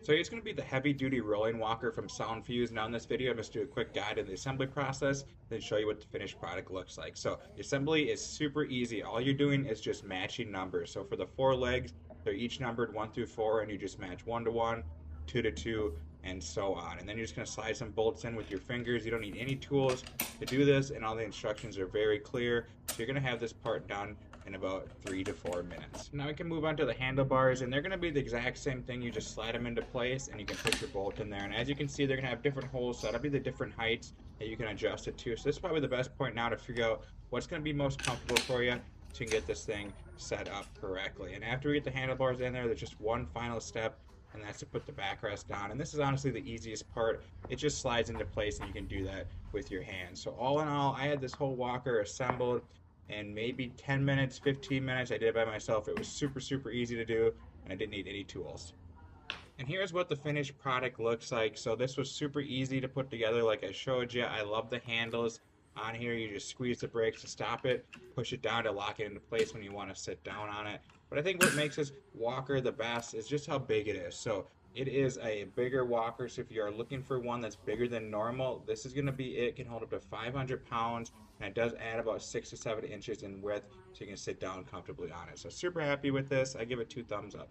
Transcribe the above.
So it's going to be the heavy duty rolling walker from Soundfuse. Now in this video, I'm just do a quick guide in the assembly process, then show you what the finished product looks like. So the assembly is super easy. All you're doing is just matching numbers. So for the four legs, they're each numbered 1 through 4, and you just match 1 to 1, 2 to 2, and so on. And then you're just going to slide some bolts in with your fingers. You don't need any tools to do this, and all the instructions are very clear. So you're going to have this part done in about 3 to 4 minutes. Now we can move on to the handlebars, and they're going to be the exact same thing. You just slide them into place and you can put your bolt in there, and as you can see, they're going to have different holes, so that'll be the different heights that you can adjust it to. So this is probably the best point now to figure out what's going to be most comfortable for you to get this thing set up correctly. And after we get the handlebars in there, there's just one final step, and that's to put the backrest on. And this is honestly the easiest part. It just slides into place and you can do that with your hands. So all in all, I had this whole walker assembled in maybe 10 minutes, 15 minutes. I did it by myself. It was super easy to do, and I didn't need any tools. And here's what the finished product looks like. So this was super easy to put together like I showed you. I love the handles. On here, you just squeeze the brakes to stop it, push it down to lock it into place when you want to sit down on it. But I think what makes this walker the best is just how big it is. So it is a bigger walker, so if you are looking for one that's bigger than normal, this is going to be it. It can hold up to 500 pounds, and it does add about 6 to 7 inches in width, so you can sit down comfortably on it. So super happy with this. I give it 2 thumbs up.